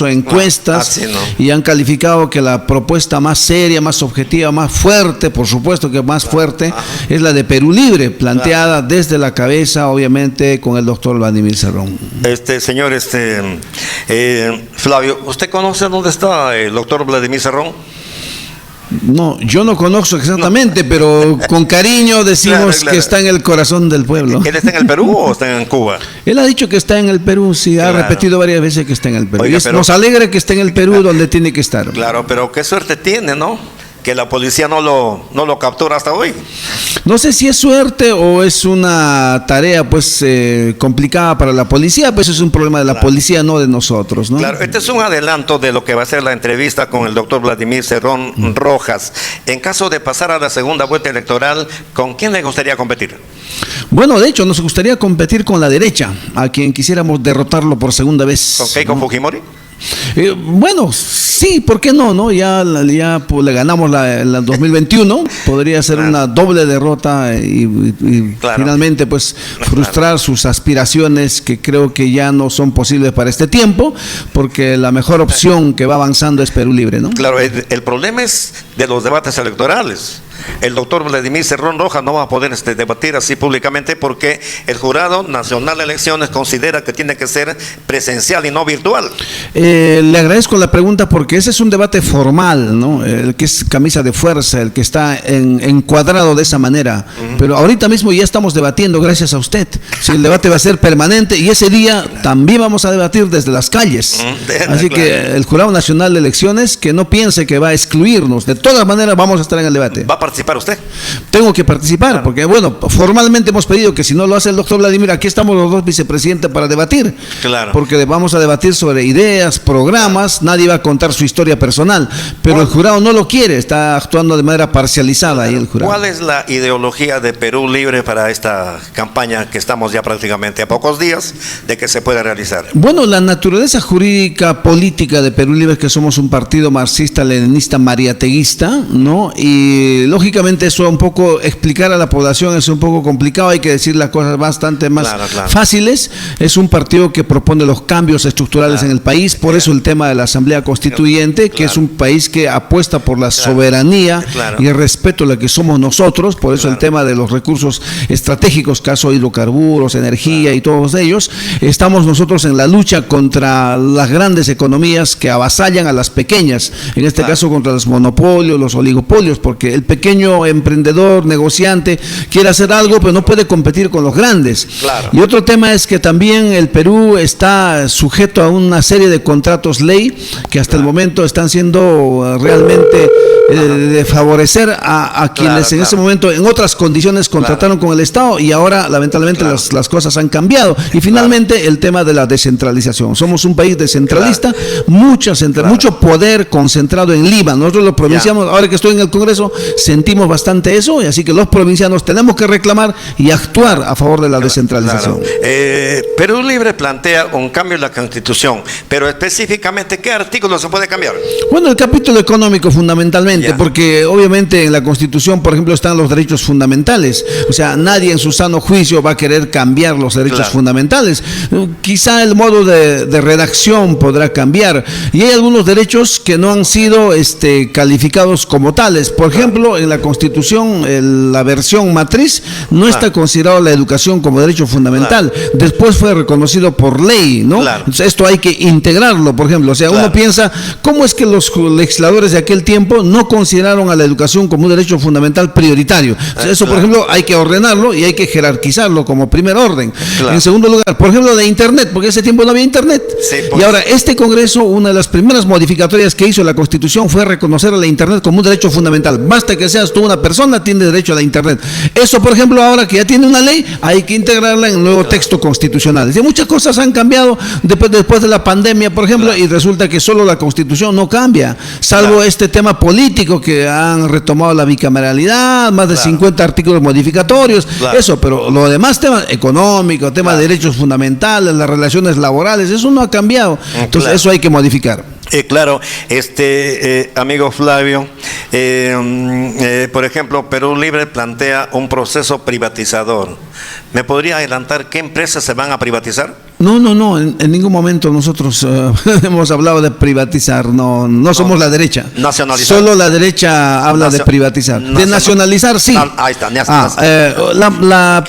encuestas y han calificado que la propuesta más seria, más objetiva, más fuerte, por supuesto que más fuerte, es la de Perú Libre, planteada desde la cabeza, obviamente, con el doctor Vladimir Cerrón. Señor Flavio, ¿usted conoce dónde está el doctor Vladimir Cerrón? No, yo no conozco exactamente, pero con cariño decimos que está en el corazón del pueblo. ¿Él está en el Perú o está en Cuba? Él ha dicho que está en el Perú, sí, ha repetido varias veces que está en el Perú. Oiga, nos alegra que esté en el Perú donde tiene que estar. Claro, pero qué suerte tiene, ¿no? Que la policía no lo captura hasta hoy. No sé si es suerte o es una tarea pues complicada para la policía, pues es un problema de la policía, no de nosotros, ¿no? Claro, este es un adelanto de lo que va a ser la entrevista con el doctor Vladimir Cerrón Rojas. En caso de pasar a la segunda vuelta electoral, ¿con quién le gustaría competir? Bueno, de hecho, nos gustaría competir con la derecha, a quien quisiéramos derrotarlo por segunda vez. ¿Con Keiko Fujimori? Bueno, sí, ¿por qué no? Ya pues, le ganamos la 2021, podría ser una doble derrota y finalmente pues frustrar sus aspiraciones, que creo que ya no son posibles para este tiempo, porque la mejor opción que va avanzando es Perú Libre, ¿no? Claro, el problema es de los debates electorales. El doctor Vladimir Cerrón Rojas no va a poder debatir así públicamente porque el Jurado Nacional de Elecciones considera que tiene que ser presencial y no virtual. Le agradezco la pregunta porque ese es un debate formal, ¿no? El que es camisa de fuerza, el que está encuadrado de esa manera. Pero ahorita mismo ya estamos debatiendo gracias a usted. Si el debate va a ser permanente y ese día también vamos a debatir desde las calles. Así que el Jurado Nacional de Elecciones que no piense que va a excluirnos. De todas maneras vamos a estar en el debate. ¿Va a participar usted? Tengo que participar, porque bueno, formalmente hemos pedido que si no lo hace el doctor Vladimir, aquí estamos los dos vicepresidentes para debatir, porque vamos a debatir sobre ideas, programas, nadie va a contar su historia personal, pero el jurado no lo quiere, está actuando de manera parcializada ahí el jurado. ¿Cuál es la ideología de Perú Libre para esta campaña que estamos ya prácticamente a pocos días de que se pueda realizar? Bueno, la naturaleza jurídica política de Perú Libre es que somos un partido marxista-leninista mariateguista, ¿no? Y lógicamente eso un poco explicar a la población es un poco complicado, hay que decir las cosas bastante más fáciles. Es un partido que propone los cambios estructurales en el país, por eso el tema de la Asamblea Constituyente, que es un país que apuesta por la soberanía y el respeto a la que somos nosotros, por eso el tema de los recursos estratégicos, caso hidrocarburos, energía y todos ellos. Estamos nosotros en la lucha contra las grandes economías que avasallan a las pequeñas, en este caso contra los monopolios, los oligopolios, porque el pequeño emprendedor, negociante, quiere hacer algo, pero no puede competir con los grandes. Y otro tema es que también el Perú está sujeto a una serie de contratos ley que hasta el momento están siendo realmente de favorecer a quienes en ese momento en otras condiciones contrataron con el Estado y ahora lamentablemente las cosas han cambiado. Y finalmente el tema de la descentralización. Somos un país descentralista, mucho poder concentrado en Lima. Nosotros los provincianos, ahora que estoy en el Congreso, sentimos bastante eso, y así que los provincianos tenemos que reclamar y actuar a favor de la descentralización. Perú Libre plantea un cambio en la Constitución, pero específicamente, ¿qué artículo se puede cambiar? Bueno, el capítulo económico fundamentalmente, porque obviamente en la Constitución, por ejemplo, están los derechos fundamentales, o sea, nadie en su sano juicio va a querer cambiar los derechos fundamentales. Quizá el modo de redacción podrá cambiar, y hay algunos derechos que no han sido calificados como tales. Por ejemplo, en la Constitución, la versión matriz, no está considerado la educación como derecho fundamental. Después fue reconocido por ley, ¿no? Entonces, esto hay que integrarlo, por ejemplo. O sea, uno piensa, ¿cómo es que los legisladores de aquel tiempo no consideraron a la educación como un derecho fundamental prioritario? O sea, eso, por ejemplo, hay que ordenarlo y hay que jerarquizarlo como primer orden. En segundo lugar, por ejemplo, de Internet, porque en ese tiempo no había Internet. Y ahora, este Congreso, una de las primeras modificatorias que hizo la Constitución fue reconocer a la Internet como un derecho fundamental. Basta que seas tú una persona, tiene derecho a la Internet. Eso, por ejemplo, ahora que ya tiene una ley, hay que integrarla en el nuevo texto constitucional. Es decir, muchas cosas han cambiado después de la pandemia, por ejemplo, y resulta que solo la Constitución no cambia, salvo este tema político que han retomado la bicameralidad, más de 50 artículos modificatorios, eso, pero lo demás, tema económico, tema de derechos fundamentales, las relaciones laborales, eso no ha cambiado. Entonces, eso hay que modificar. Claro, amigo Flavio, por ejemplo, Perú Libre plantea un proceso privatizador. ¿Me podría adelantar qué empresas se van a privatizar? No, en ningún momento nosotros hemos hablado de privatizar, no somos la derecha. Nacionalizar. Solo la derecha habla de privatizar. De nacionalizar, sí. Ahí está. La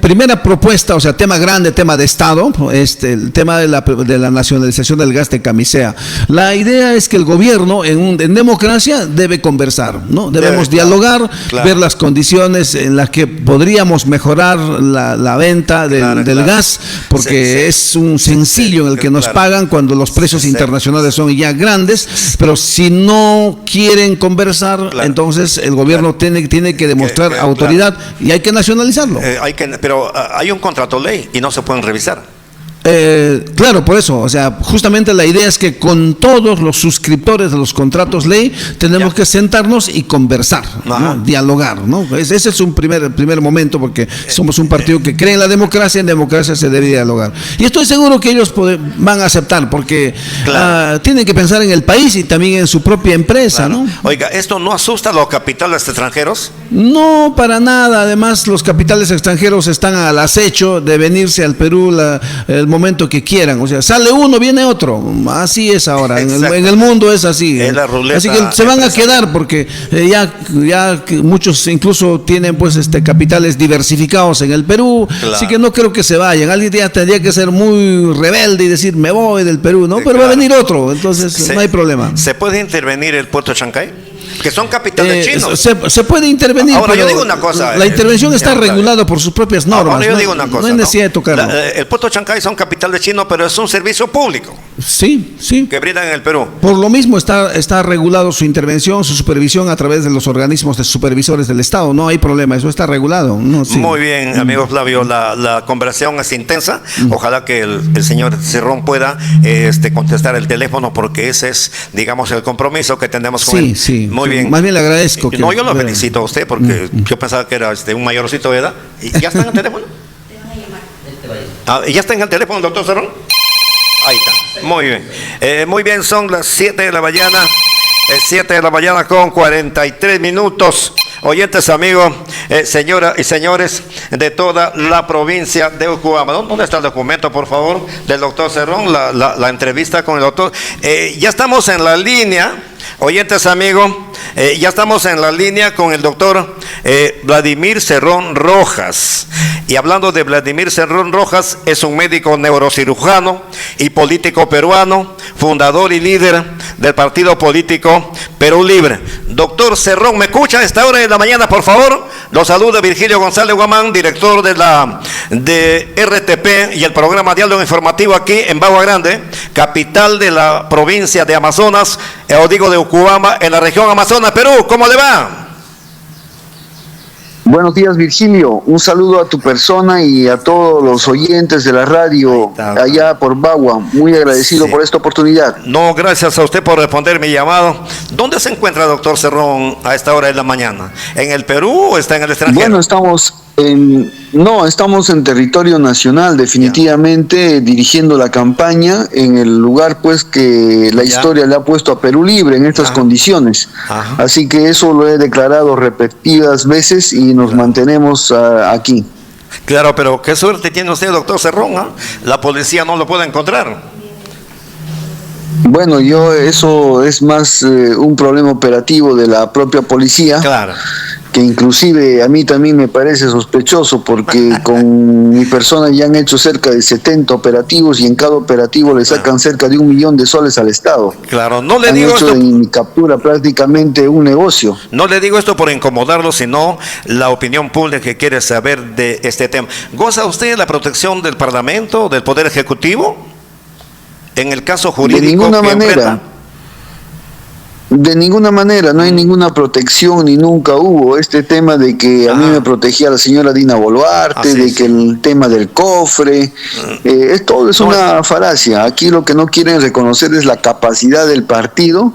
primera propuesta, o sea, tema grande, tema de Estado, el tema de la nacionalización del gas de Camisea. La idea es que el gobierno en democracia debe conversar, ¿no? Debemos dialogar, ver las condiciones en las que podríamos mejorar la venta del gas, porque es un sencillo en el que nos pagan cuando los precios internacionales son ya grandes, pero si no quieren conversar, entonces el gobierno tiene que demostrar autoridad y hay que nacionalizarlo. Pero hay un contrato ley y no se pueden revisar. Claro, por eso, o sea, justamente la idea es que con todos los suscriptores de los contratos ley tenemos que sentarnos y conversar, ¿no? Dialogar, ¿no? Ese es un primer momento, porque somos un partido que cree en la democracia, en democracia se debe dialogar. Y estoy seguro que ellos van a aceptar, porque tienen que pensar en el país y también en su propia empresa, ¿no? Oiga, ¿esto no asusta a los capitales extranjeros? No, para nada. Además, los capitales extranjeros están al acecho de venirse al Perú el momento que quieran, o sea, sale uno, viene otro, así es ahora, en el mundo es así, así que se van a quedar porque ya muchos incluso tienen pues capitales diversificados en el Perú, así que no creo que se vayan. Alguien ya tendría que ser muy rebelde y decir me voy del Perú, ¿no? Pero va a venir otro, entonces no hay problema. ¿Se puede intervenir el puerto de Chancay? Que son capitales chinos. Se puede intervenir. Ahora yo digo una cosa. La intervención está regulada por sus propias normas. Ahora yo digo una cosa. No hay necesidad de tocarlo. El puerto de Chancay son capitales chinos, pero es un servicio público. Sí. Que brindan en el Perú. Por lo mismo está regulado su intervención, su supervisión a través de los organismos de supervisores del Estado. No hay problema, eso está regulado. Sí. Muy bien, amigo Flavio, la conversación es intensa. Ojalá que el señor Cerrón pueda contestar el teléfono, porque ese es, digamos, el compromiso que tenemos con él. Sí. Muy bien. Más bien le agradezco. No, yo lo felicito a usted, porque yo pensaba que era un mayorcito de edad. ¿Y ya está en el teléfono? ¿Ya está en el teléfono, doctor Cerrón? Ahí está. Muy bien. Muy bien, son las 7 de la mañana. 7 de la mañana con 43 minutos. Oyentes, amigos, señoras y señores de toda la provincia de Ucubamba. ¿Dónde está el documento, por favor, del doctor Cerrón? La entrevista con el doctor. Ya estamos en la línea. Oyentes, amigos, ya estamos en la línea con el doctor Vladimir Cerrón Rojas. Y hablando de Vladimir Cerrón Rojas, es un médico neurocirujano y político peruano, fundador y líder del partido político Perú Libre. Doctor Cerrón, ¿me escucha a esta hora de la mañana, por favor? Lo saluda Virgilio González Guamán, director de RTP y el programa Diálogo Informativo aquí en Bagua Grande, capital de la provincia de Amazonas, o digo de Ucubamba, en la región Amazonas, Perú. ¿Cómo le va? Buenos días, Virgilio. Un saludo a tu persona y a todos los oyentes de la radio allá por Bagua. Muy agradecido por esta oportunidad. No, gracias a usted por responder mi llamado. ¿Dónde se encuentra, doctor Cerrón, a esta hora de la mañana? ¿En el Perú o está en el extranjero? Bueno, estamos en territorio nacional, definitivamente, dirigiendo la campaña en el lugar pues que la historia le ha puesto a Perú Libre en estas condiciones. Así que eso lo he declarado repetidas veces y nos mantenemos aquí. Claro, pero qué suerte tiene usted, doctor Cerrón, ¿eh? La policía no lo puede encontrar. Bueno, eso es más un problema operativo de la propia policía. Claro. Que inclusive a mí también me parece sospechoso, porque con mi persona ya han hecho cerca de 70 operativos y en cada operativo le sacan cerca de 1 millón de soles al Estado. Claro, no le digo esto. Han hecho de mi captura prácticamente un negocio. No le digo esto por incomodarlo, sino la opinión pública que quiere saber de este tema. ¿Goza usted de la protección del Parlamento, del Poder Ejecutivo? En el caso jurídico. De ninguna manera. De ninguna manera, no hay ninguna protección ni nunca hubo este tema de que a mí me protegía la señora Dina Boluarte, que el tema del cofre, todo es una falacia. Aquí lo que no quieren reconocer es la capacidad del partido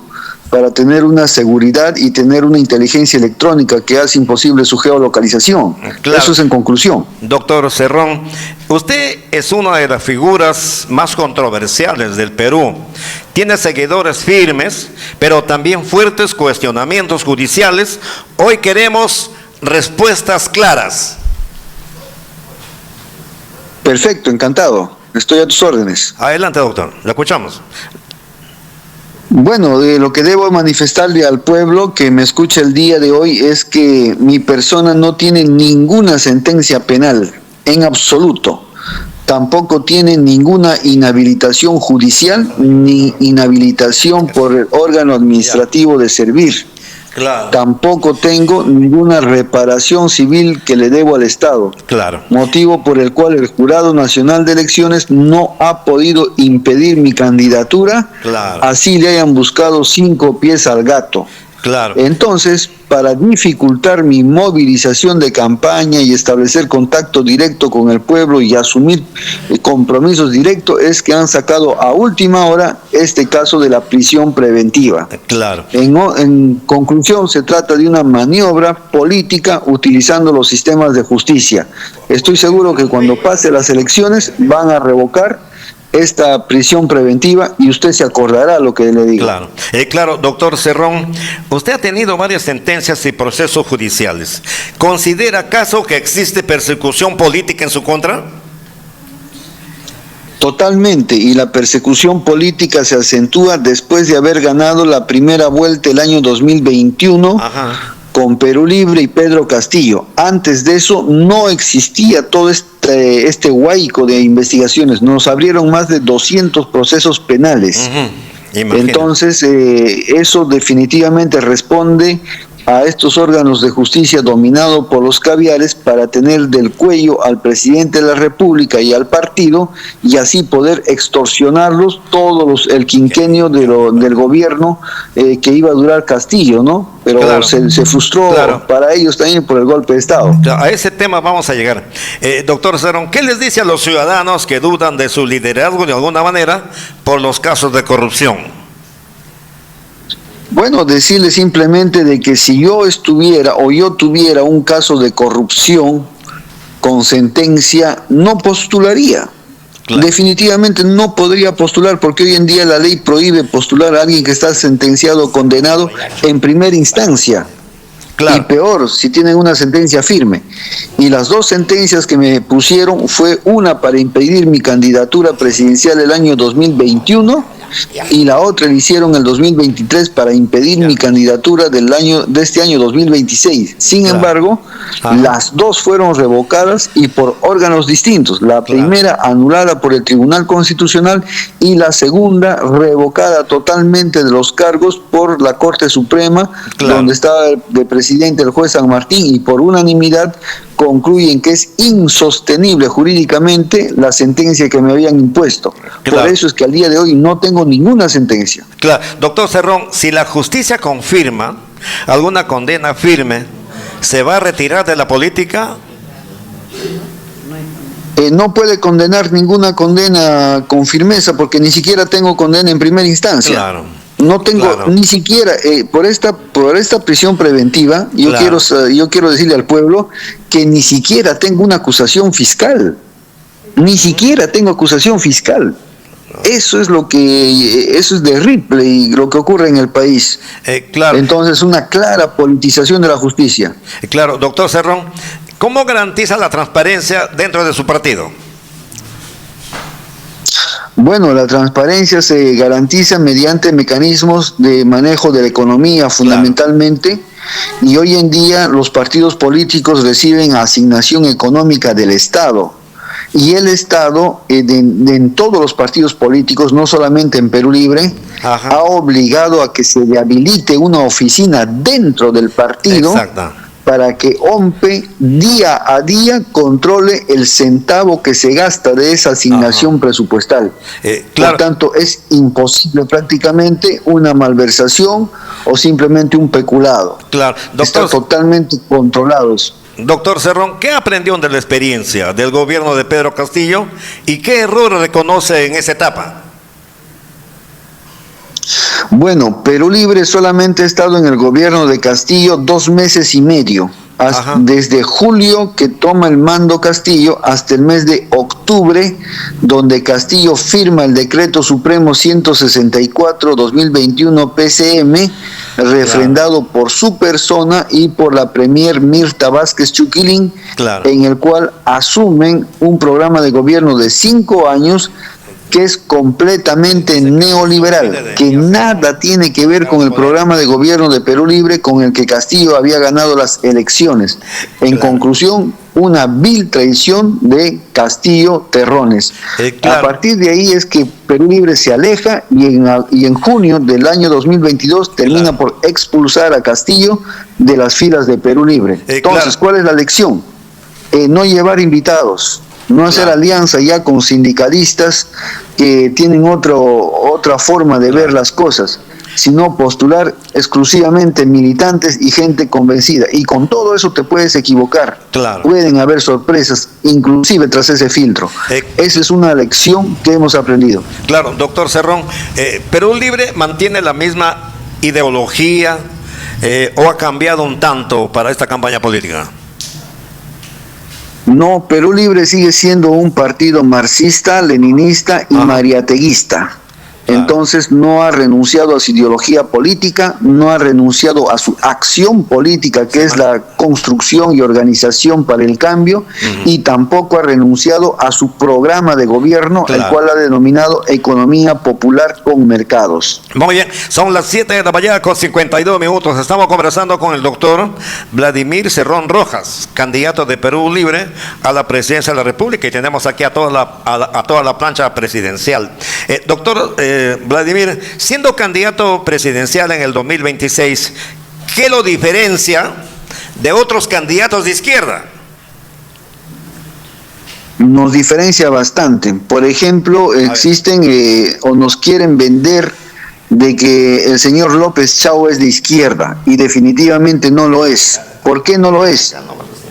para tener una seguridad y tener una inteligencia electrónica que hace imposible su geolocalización. Claro. Eso es en conclusión. Doctor Cerrón, usted es una de las figuras más controversiales del Perú. Tiene seguidores firmes, pero también fuertes cuestionamientos judiciales. Hoy queremos respuestas claras. Perfecto, encantado. Estoy a tus órdenes. Adelante, doctor, lo escuchamos. Bueno, lo que debo manifestarle al pueblo que me escucha el día de hoy es que mi persona no tiene ninguna sentencia penal, en absoluto. Tampoco tiene ninguna inhabilitación judicial ni inhabilitación por el órgano administrativo de servir. Claro. Tampoco tengo ninguna reparación civil que le debo al Estado. Claro. Motivo por el cual el Jurado Nacional de Elecciones no ha podido impedir mi candidatura, Claro. así le hayan buscado 5 pies al gato. Claro. Entonces, para dificultar mi movilización de campaña y establecer contacto directo con el pueblo y asumir compromisos directos, es que han sacado a última hora este caso de la prisión preventiva. Claro. En conclusión, se trata de una maniobra política utilizando los sistemas de justicia. Estoy seguro que cuando pase las elecciones van a revocar esta prisión preventiva y usted se acordará lo que le digo. Claro, claro, doctor Cerrón, usted ha tenido varias sentencias y procesos judiciales. ¿Considera acaso que existe persecución política en su contra? Totalmente, y la persecución política se acentúa después de haber ganado la primera vuelta el año 2021. Ajá. Con Perú Libre y Pedro Castillo. Antes de eso no existía todo este huaico de investigaciones. Nos abrieron más de 200 procesos penales. Entonces, eso definitivamente responde a estos órganos de justicia dominados por los caviares para tener del cuello al presidente de la República y al partido y así poder extorsionarlos el quinquenio del gobierno que iba a durar Castillo, ¿no? Pero claro, se frustró para ellos también por el golpe de Estado. A ese tema vamos a llegar. Doctor Cerrón, ¿qué les dice a los ciudadanos que dudan de su liderazgo de alguna manera por los casos de corrupción? Bueno, decirle simplemente de que si yo tuviera un caso de corrupción con sentencia, no postularía. Claro. Definitivamente no podría postular porque hoy en día la ley prohíbe postular a alguien que está sentenciado o condenado en primera instancia. Claro. Y peor, si tienen una sentencia firme. Y las 2 sentencias que me pusieron fue una para impedir mi candidatura presidencial el año 2021 y la otra le hicieron el 2023 para impedir mi candidatura de este año 2026. Sin embargo, las 2 fueron revocadas y por órganos distintos. La primera anulada por el Tribunal Constitucional y la segunda revocada totalmente de los cargos por la Corte Suprema, donde estaba de presidente el juez San Martín, y por unanimidad concluyen que es insostenible jurídicamente la sentencia que me habían impuesto. Por eso es que al día de hoy no tengo ninguna sentencia. Claro, doctor Cerrón, si la justicia confirma alguna condena firme, ¿se va a retirar de la política? No puede condenar ninguna condena con firmeza porque ni siquiera tengo condena en primera instancia. Claro. No tengo ni siquiera por esta prisión preventiva. Yo quiero decirle al pueblo que ni siquiera tengo una acusación fiscal. Ni siquiera tengo acusación fiscal. Eso es de Ripley lo que ocurre en el país. Claro. Entonces, una clara politización de la justicia. Claro, doctor Cerrón, ¿cómo garantiza la transparencia dentro de su partido? Bueno, la transparencia se garantiza mediante mecanismos de manejo de la economía fundamentalmente, y hoy en día los partidos políticos reciben asignación económica del Estado. Y el Estado, en todos los partidos políticos, no solamente en Perú Libre, ha obligado a que se habilite una oficina dentro del partido para que OMPE día a día controle el centavo que se gasta de esa asignación presupuestal. Por tanto, es imposible prácticamente una malversación o simplemente un peculado. Están totalmente controlados. Doctor Cerrón, ¿qué aprendió de la experiencia del gobierno de Pedro Castillo y qué error reconoce en esa etapa? Bueno, Perú Libre solamente ha estado en el gobierno de Castillo 2 meses y medio. Desde julio que toma el mando Castillo hasta el mes de octubre, donde Castillo firma el decreto supremo 164-2021 PCM, refrendado por su persona y por la premier Mirta Vázquez Chuquilín, en el cual asumen un programa de gobierno de 5 años que es completamente neoliberal, que nada tiene que ver con el programa de gobierno de Perú Libre con el que Castillo había ganado las elecciones. En conclusión, una vil traición de Castillo Terrones. A partir de ahí es que Perú Libre se aleja y en junio del año 2022 termina por expulsar a Castillo de las filas de Perú Libre. Entonces, ¿cuál es la lección? No llevar invitados, no hacer alianza ya con sindicalistas que tienen otra forma de ver las cosas, sino postular exclusivamente militantes y gente convencida. Y con todo eso te puedes equivocar. Pueden haber sorpresas, inclusive tras ese filtro. Esa es una lección que hemos aprendido. Claro, doctor Cerrón, ¿Perú Libre mantiene la misma ideología o ha cambiado un tanto para esta campaña política? No, Perú Libre sigue siendo un partido marxista, leninista y mariateguista. Entonces no ha renunciado a su ideología política, no ha renunciado a su acción política, que es la construcción y organización para el cambio, y tampoco ha renunciado a su programa de gobierno, el cual ha denominado Economía Popular con Mercados. Muy bien, son las 7 de la mañana con 52 minutos. Estamos conversando con el doctor Vladimir Cerrón Rojas, candidato de Perú Libre a la presidencia de la República, y tenemos aquí a toda la plancha presidencial. Doctor Vladimir, siendo candidato presidencial en el 2026, ¿qué lo diferencia de otros candidatos de izquierda? Nos diferencia bastante. Por ejemplo, existen o nos quieren vender de que el señor López Chao es de izquierda, y definitivamente no lo es. ¿Por qué no lo es?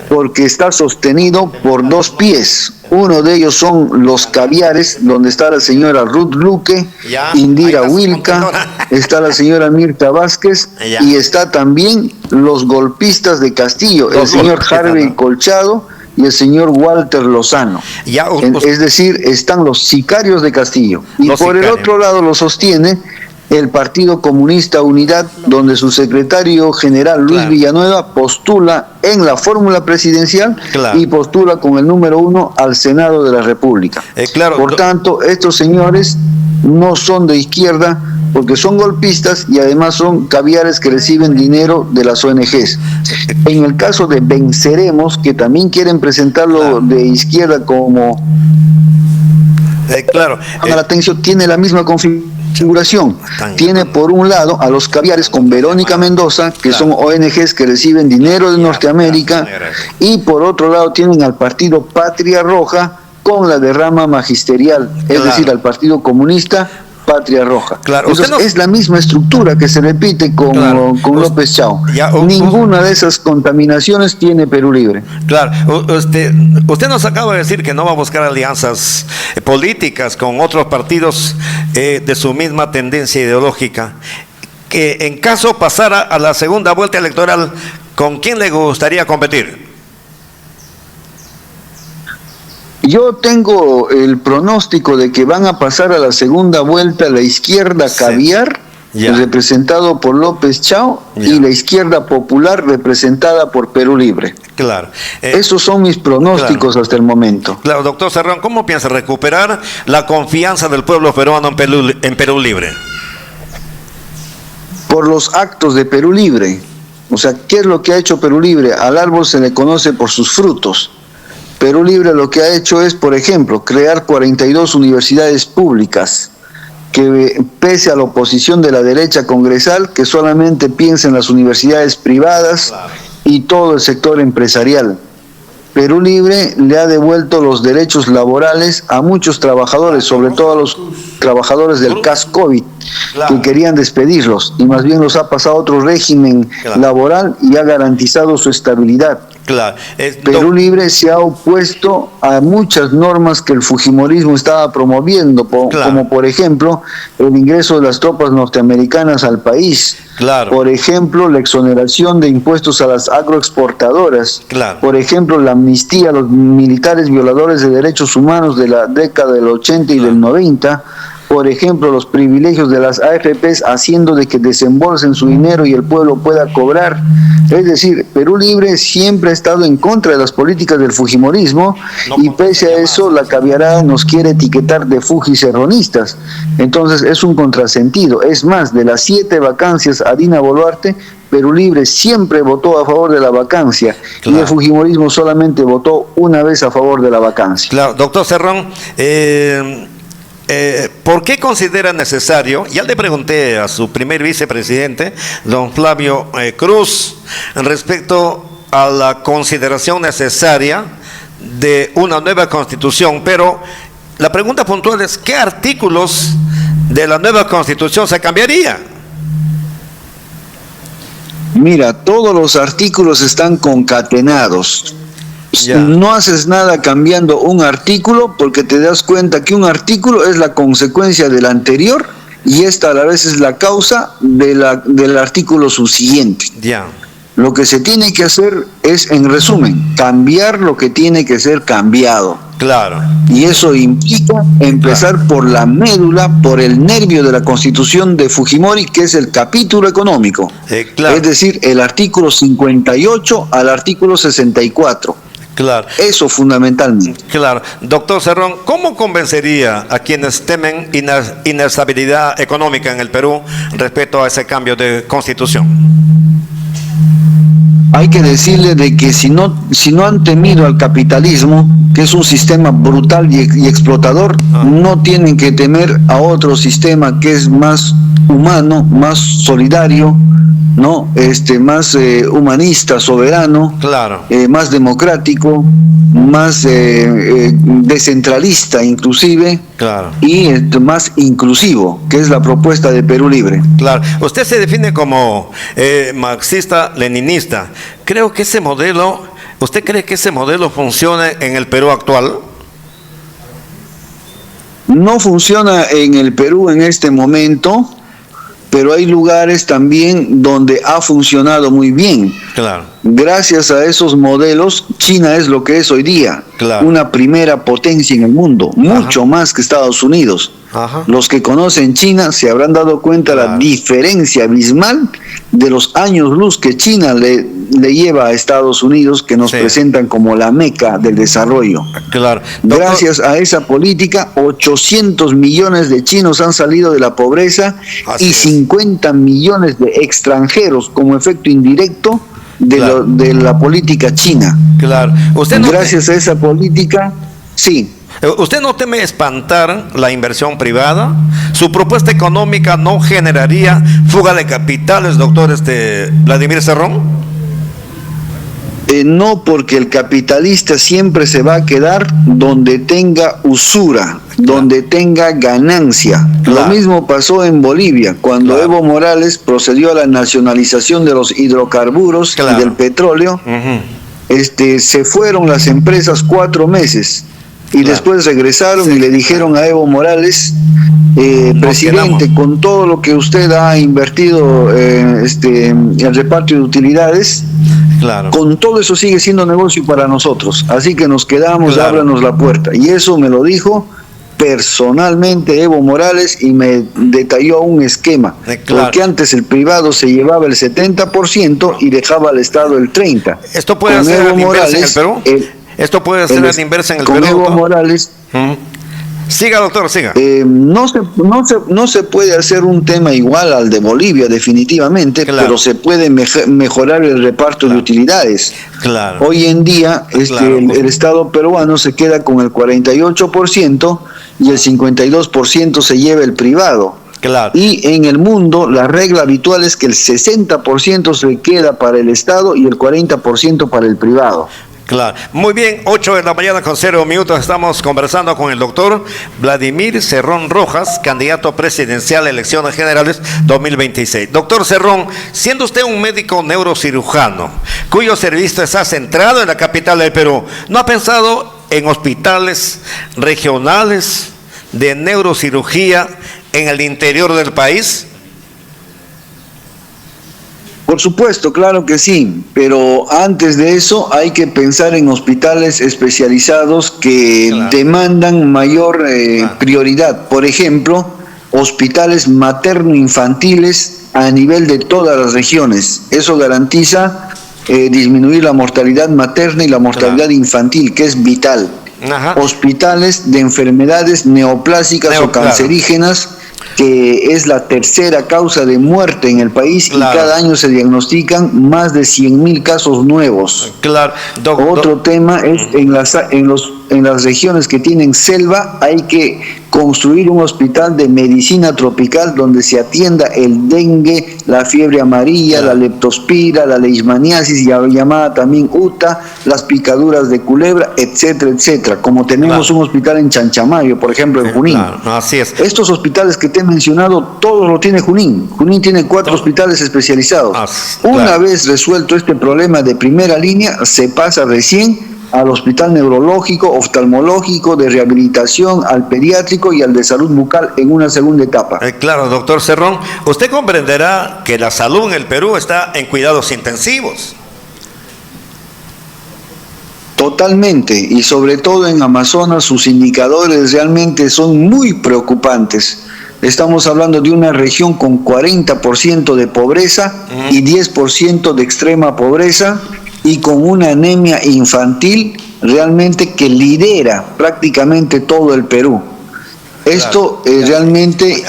Porque está sostenido por 2 pies. Uno de ellos son los caviares, donde está la señora Ruth Luque, Indira Wilca, está la señora Mirta Vázquez, y está también los golpistas de Castillo, el señor Harvey Colchado y el señor Walter Lozano. Es decir, están los sicarios de Castillo. Y por el otro lado lo sostiene el Partido Comunista Unidad, donde su secretario general Luis Villanueva postula en la fórmula presidencial y postula con el número 1 al Senado de la República. Por tanto, estos señores no son de izquierda porque son golpistas y además son caviares que reciben dinero de las ONGs. En el caso de Venceremos, que también quieren presentarlo de izquierda como... la atención, tiene la misma configuración. Tiene por un lado a los caviares con Verónica Mendoza, que son ONGs que reciben dinero de Norteamérica, y por otro lado tienen al partido Patria Roja con la derrama magisterial, es decir, al Partido Comunista Patria Roja. Entonces, es la misma estructura que se repite con López Chao. Ninguna de esas contaminaciones tiene Perú Libre. Usted nos acaba de decir que no va a buscar alianzas políticas con otros partidos de su misma tendencia ideológica. Que en caso pasara a la segunda vuelta electoral, ¿con quién le gustaría competir? Yo tengo el pronóstico de que van a pasar a la segunda vuelta la izquierda caviar, representado por López Chao, y la izquierda popular representada por Perú Libre. Esos son mis pronósticos hasta el momento. Doctor Cerrón, ¿cómo piensa recuperar la confianza del pueblo peruano en Perú Libre? Por los actos de Perú Libre. O sea, ¿qué es lo que ha hecho Perú Libre? Al árbol se le conoce por sus frutos. Perú Libre lo que ha hecho es, por ejemplo, crear 42 universidades públicas, que pese a la oposición de la derecha congresal, que solamente piensa en las universidades privadas y todo el sector empresarial. Perú Libre le ha devuelto los derechos laborales a muchos trabajadores, sobre todo a los trabajadores del CAS COVID, que querían despedirlos, y más bien los ha pasado a otro régimen laboral y ha garantizado su estabilidad. Perú Libre se ha opuesto a muchas normas que el fujimorismo estaba promoviendo, como por ejemplo el ingreso de las tropas norteamericanas al país, por ejemplo la exoneración de impuestos a las agroexportadoras, por ejemplo la amnistía a los militares violadores de derechos humanos de la década del 80 y del 90, por ejemplo, los privilegios de las AFPs, haciendo de que desembolsen su dinero y el pueblo pueda cobrar. Es decir, Perú Libre siempre ha estado en contra de las políticas del fujimorismo, y pese a eso la caviarada nos quiere etiquetar de fujicerronistas. Entonces es un contrasentido. Es más, de las 7 vacancias a Dina Boluarte, Perú Libre siempre votó a favor de la vacancia, claro, y el fujimorismo solamente votó una vez a favor de la vacancia. Claro, doctor Cerrón, ¿por qué considera necesario? Ya le pregunté a su primer vicepresidente, don Flavio Cruz, respecto a la consideración necesaria de una nueva constitución, pero la pregunta puntual es, ¿qué artículos de la nueva constitución se cambiaría? Mira, todos los artículos están concatenados. No haces nada cambiando un artículo, porque te das cuenta que un artículo es la consecuencia del anterior y esta a la vez es la causa del artículo subsiguiente. Lo que se tiene que hacer es, en resumen, cambiar lo que tiene que ser cambiado. Claro. Y eso implica empezar por la médula, por el nervio de la Constitución de Fujimori, que es el capítulo económico. Claro. Es decir, el artículo 58 al artículo 64. Claro. Eso fundamentalmente. Claro. Doctor Cerrón, ¿cómo convencería a quienes temen inestabilidad económica en el Perú respecto a ese cambio de constitución? Hay que decirle de que si no han temido al capitalismo, que es un sistema brutal y explotador, no tienen que temer a otro sistema que es más humano, más solidario, ¿no? Más humanista, soberano, claro, más democrático, más descentralista inclusive, claro, y más inclusivo, que es la propuesta de Perú Libre. Claro. Usted se define como marxista-leninista. Creo que ese modelo, ¿usted cree que ese modelo funciona en el Perú actual? No funciona en el Perú en este momento, pero hay lugares también donde ha funcionado muy bien. Claro. Gracias a esos modelos, China es lo que es hoy día, claro, una primera potencia en el mundo, mucho más que Estados Unidos. Ajá. Los que conocen China se habrán dado cuenta, claro, la diferencia abismal de los años luz que China le lleva a Estados Unidos, que nos presentan como la meca del desarrollo. Claro. Gracias a esa política, 800 millones de chinos han salido de la pobreza y 50 millones de extranjeros como efecto indirecto de la política china. Claro. Gracias a esa política, sí. ¿Usted no teme espantar la inversión privada? ¿Su propuesta económica no generaría fuga de capitales, doctor Vladimir Cerrón? No, porque el capitalista siempre se va a quedar donde tenga usura, donde tenga ganancia. Lo mismo pasó en Bolivia, cuando Evo Morales procedió a la nacionalización de los hidrocarburos y del petróleo. Se fueron las empresas 4 meses. Y después regresaron y le dijeron a Evo Morales, presidente, con todo lo que usted ha invertido en el reparto de utilidades, con todo eso sigue siendo negocio para nosotros. Así que nos quedamos, ábranos la puerta. Y eso me lo dijo personalmente Evo Morales y me detalló un esquema. Porque antes el privado se llevaba el 70% y dejaba al Estado el 30%. ¿Esto puede hacer a la inversa en el Perú? ¿Esto puede ser a la inversa en el Perú? Con Evo Morales... Siga, doctor, siga. No se puede hacer un tema igual al de Bolivia, definitivamente, pero se puede mejorar el reparto de utilidades. Hoy en día el Estado peruano se queda con el 48% y el 52% se lleva el privado. Y en el mundo la regla habitual es que el 60% se queda para el Estado y el 40% para el privado. Claro. Muy bien, 8 de la mañana con 0 minutos. Estamos conversando con el doctor Vladimir Cerrón Rojas, candidato presidencial a elecciones generales 2026. Doctor Cerrón, siendo usted un médico neurocirujano, cuyo servicio está centrado en la capital del Perú, ¿no ha pensado en hospitales regionales de neurocirugía en el interior del país? Por supuesto, claro que sí, pero antes de eso hay que pensar en hospitales especializados que demandan mayor prioridad. Por ejemplo, hospitales materno-infantiles a nivel de todas las regiones. Eso garantiza disminuir la mortalidad materna y la mortalidad infantil, que es vital. Ajá. Hospitales de enfermedades neoplásicas o cancerígenas, que es la tercera causa de muerte en el país, y cada año se diagnostican más de 100.000 casos nuevos. Claro. Otro tema es en las regiones que tienen selva hay que construir un hospital de medicina tropical donde se atienda el dengue, la fiebre amarilla, la leptospira, la leishmaniasis, llamada también UTA, las picaduras de culebra, etcétera, etcétera. Como tenemos un hospital en Chanchamayo, por ejemplo, en Junín. Así es. Estos hospitales que te he mencionado, todos lo tiene Junín. Junín tiene 4 hospitales especializados. Una vez resuelto este problema de primera línea, se pasa recién al hospital neurológico, oftalmológico, de rehabilitación, al pediátrico y al de salud bucal en una segunda etapa. Claro, doctor Cerrón, usted comprenderá que la salud en el Perú está en cuidados intensivos. Totalmente, y sobre todo en Amazonas sus indicadores realmente son muy preocupantes. Estamos hablando de una región con 40% de pobreza y 10% de extrema pobreza, y con una anemia infantil realmente que lidera prácticamente todo el Perú. Esto realmente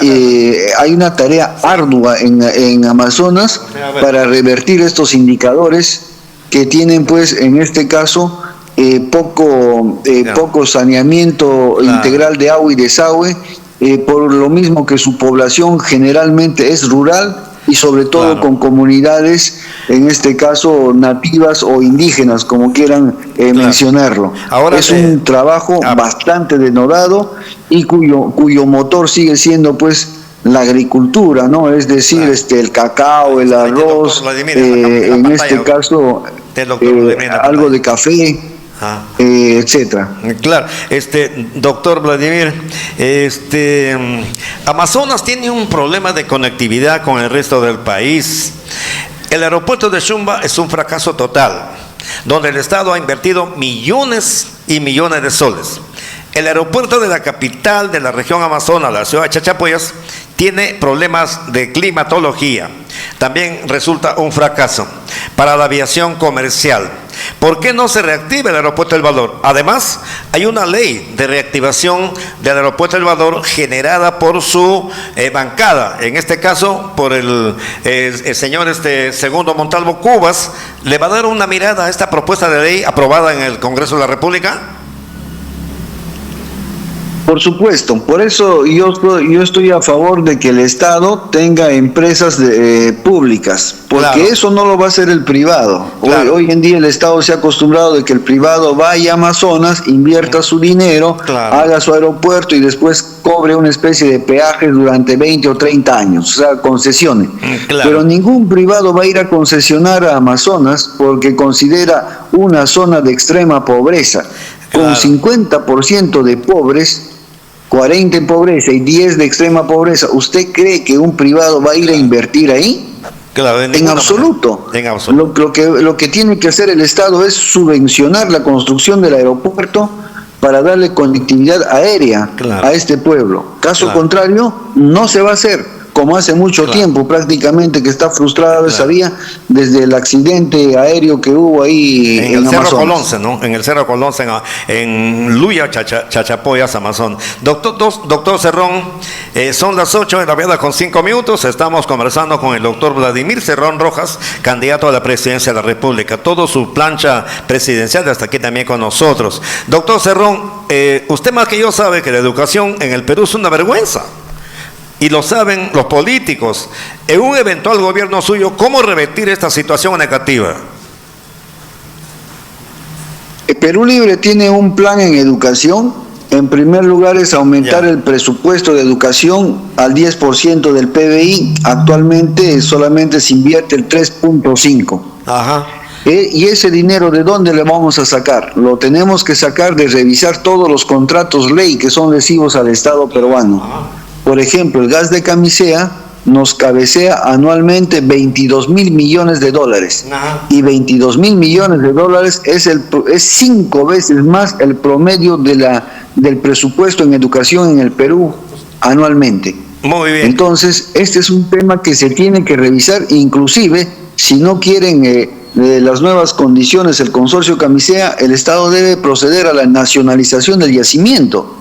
hay una tarea ardua en Amazonas para revertir estos indicadores que tienen, pues, en este caso, poco saneamiento integral de agua y desagüe, por lo mismo que su población generalmente es rural, y sobre todo con comunidades, en este caso nativas o indígenas, como quieran mencionarlo. Ahora es un trabajo bastante denodado y cuyo motor sigue siendo, pues, la agricultura, ¿no? Es decir, el cacao, el arroz, en este caso algo de café, etcétera. Claro, doctor Vladimir, Amazonas tiene un problema de conectividad con el resto del país. El aeropuerto de Chumba es un fracaso total, donde el Estado ha invertido millones y millones de soles. El aeropuerto de la capital de la región amazona, la ciudad de Chachapoyas, tiene problemas de climatología. También resulta un fracaso para la aviación comercial. ¿Por qué no se reactiva el aeropuerto del Valor? Además, hay una ley de reactivación del aeropuerto del Valor generada por su bancada, en este caso por el señor Segundo Montalvo Cubas. ¿Le va a dar una mirada a esta propuesta de ley aprobada en el Congreso de la República? Por supuesto, por eso yo estoy a favor de que el Estado tenga empresas públicas, porque eso no lo va a hacer el privado. Hoy en día el Estado se ha acostumbrado de que el privado vaya a Amazonas, invierta su dinero, haga su aeropuerto y después cobre una especie de peajes durante 20 o 30 años, o sea, concesiones. Pero ningún privado va a ir a concesionar a Amazonas porque considera una zona de extrema pobreza, con 50% de pobres, 40 en pobreza y 10 de extrema pobreza. ¿Usted cree que un privado va a ir a invertir ahí? En absoluto. Lo que tiene que hacer el Estado es subvencionar la construcción del aeropuerto para darle conectividad aérea a este pueblo. Caso contrario, no se va a hacer. Como hace mucho tiempo prácticamente que está frustrada esa vía desde el accidente aéreo que hubo ahí en el Cerro Amazonas. Colonce, ¿no? En el Cerro Colonce, en Luya, Chachapoyas, Amazon. Doctor Cerrón, son las 8 de la mañana con 5 minutos. Estamos conversando con el doctor Vladimir Cerrón Rojas, candidato a la presidencia de la República. Todo su plancha presidencial hasta aquí también con nosotros. Doctor Cerrón, usted más que yo sabe que la educación en el Perú es una vergüenza. Y lo saben los políticos. En un eventual gobierno suyo, ¿cómo revertir esta situación negativa? Perú Libre tiene un plan en educación. En primer lugar es aumentar el presupuesto de educación al 10% del PBI. Actualmente solamente se invierte el 3.5%. Ajá. ¿Y ese dinero de dónde le vamos a sacar? Lo tenemos que sacar de revisar todos los contratos ley que son lesivos al Estado peruano. Por ejemplo, el gas de Camisea nos cabecea anualmente 22.000 millones de dólares. Y 22.000 millones de dólares es 5 veces más el promedio del presupuesto en educación en el Perú anualmente. Muy bien. Entonces, este es un tema que se tiene que revisar, inclusive, si no quieren las nuevas condiciones, el consorcio Camisea, el Estado debe proceder a la nacionalización del yacimiento.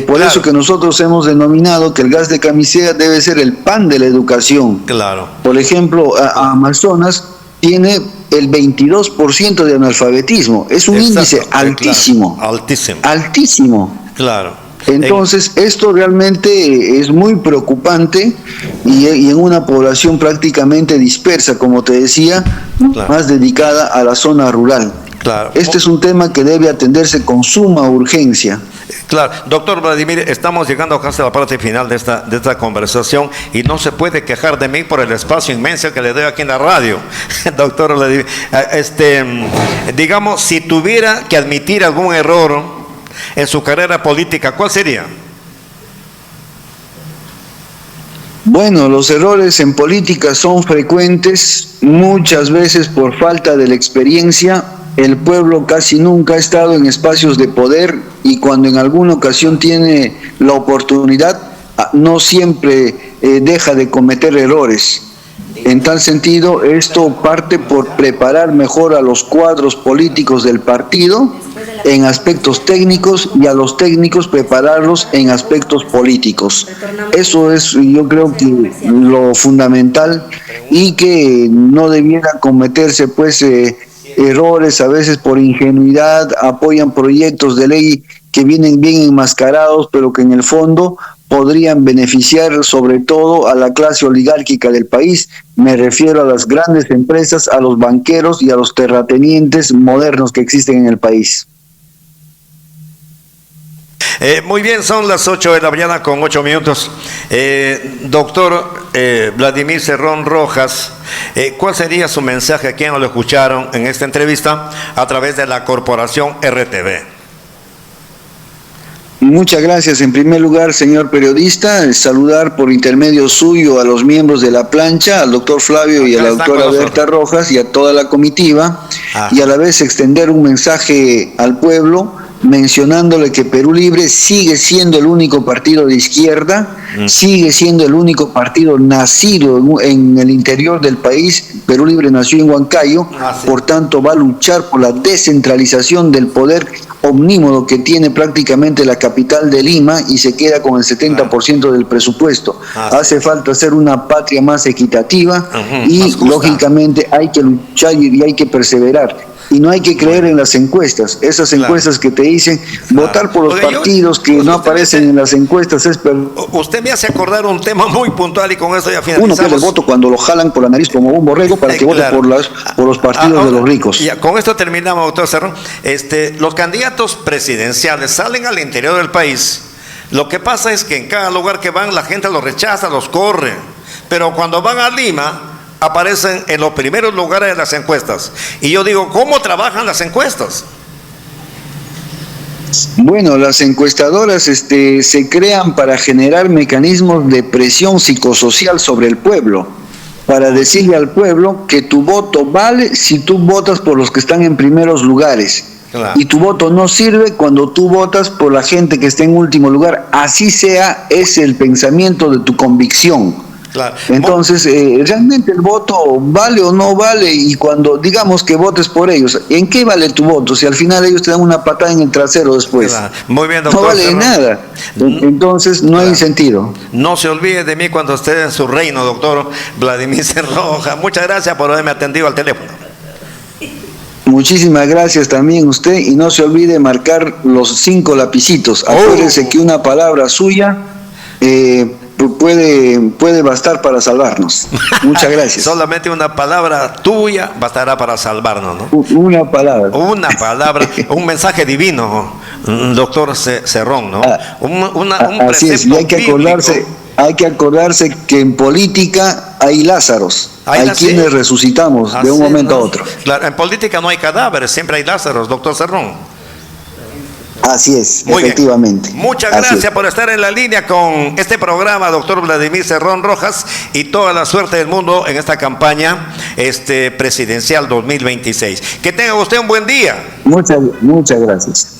Por eso que nosotros hemos denominado que el gas de Camisea debe ser el pan de la educación. Claro. Por ejemplo, Amazonas tiene el 22% de analfabetismo. Es un índice altísimo. Claro. Altísimo. Altísimo. Claro. Entonces, esto realmente es muy preocupante y en una población prácticamente dispersa, como te decía, claro, más dedicada a la zona rural. Claro. Este es un tema que debe atenderse con suma urgencia. Claro, doctor Vladimir, estamos llegando casi a la parte final de esta conversación y no se puede quejar de mí por el espacio inmenso que le doy aquí en la radio. Doctor Vladimir, digamos, si tuviera que admitir algún error en su carrera política, ¿cuál sería? Bueno, los errores en política son frecuentes, muchas veces por falta de la experiencia. El pueblo casi nunca ha estado en espacios de poder y cuando en alguna ocasión tiene la oportunidad, no siempre deja de cometer errores. En tal sentido, esto parte por preparar mejor a los cuadros políticos del partido en aspectos técnicos y a los técnicos prepararlos en aspectos políticos. Eso es, yo creo que lo fundamental y que no debiera cometerse pues errores a veces por ingenuidad, apoyan proyectos de ley que vienen bien enmascarados, pero que en el fondo podrían beneficiar sobre todo a la clase oligárquica del país. Me refiero a las grandes empresas, a los banqueros y a los terratenientes modernos que existen en el país. Muy bien, son las 8 de la mañana con 8 minutos. Doctor Vladimir Cerrón Rojas, ¿cuál sería su mensaje a quienes lo escucharon en esta entrevista a través de la corporación RTV? Muchas gracias. En primer lugar, señor periodista, saludar por intermedio suyo a los miembros de la plancha, al doctor Flavio y a la doctora Berta Rojas y a toda la comitiva, y a la vez extender un mensaje al pueblo mencionándole que Perú Libre sigue siendo el único partido de izquierda, sigue siendo el único partido nacido en el interior del país. Perú Libre nació en Huancayo, por tanto va a luchar por la descentralización del poder omnímodo que tiene prácticamente la capital de Lima y se queda con el 70% del presupuesto. Hace falta hacer una patria más equitativa y lógicamente hay que luchar y hay que perseverar. Y no hay que creer en las encuestas, esas encuestas que te dicen votar por los partidos que no aparecen en las encuestas es... Usted me hace acordar un tema muy puntual y con eso ya finalizamos. Uno pierde el voto cuando lo jalan por la nariz como un borrego para que vote por los partidos de los ricos. Ya, con esto terminamos, doctor Cerrón. Los candidatos presidenciales salen al interior del país. Lo que pasa es que en cada lugar que van la gente los rechaza, los corre. Pero cuando van a Lima aparecen en los primeros lugares de las encuestas. Y yo digo, ¿cómo trabajan las encuestas? Bueno, las encuestadoras se crean para generar mecanismos de presión psicosocial sobre el pueblo, para decirle al pueblo que tu voto vale si tú votas por los que están en primeros lugares. Claro. Y tu voto no sirve cuando tú votas por la gente que está en último lugar. Así sea, es el pensamiento de tu convicción. Claro. Entonces, realmente el voto vale o no vale, y cuando digamos que votes por ellos, ¿en qué vale tu voto? Si al final ellos te dan una patada en el trasero después. Claro. Muy bien, doctor. No vale nada. Entonces, no hay sentido. No se olvide de mí cuando esté en su reino, doctor Vladimir Cerroja. Muchas gracias por haberme atendido al teléfono. Muchísimas gracias también usted, y no se olvide marcar los 5 lapicitos. Acuérdese que una palabra suya puede bastar para salvarnos. Muchas gracias. Solamente una palabra tuya bastará para salvarnos, ¿no? Una palabra. Una palabra, un mensaje divino, doctor Cerrón, ¿no? Un así es, y hay que acordarse que en política hay Lázaros, hay quienes resucitamos de un momento a otro. Claro, en política no hay cadáveres, siempre hay Lázaros, doctor Cerrón. Así es, muy efectivamente. Bien. Muchas gracias por estar en la línea con este programa, doctor Vladimir Cerrón Rojas, y toda la suerte del mundo en esta campaña presidencial 2026. Que tenga usted un buen día. Muchas gracias.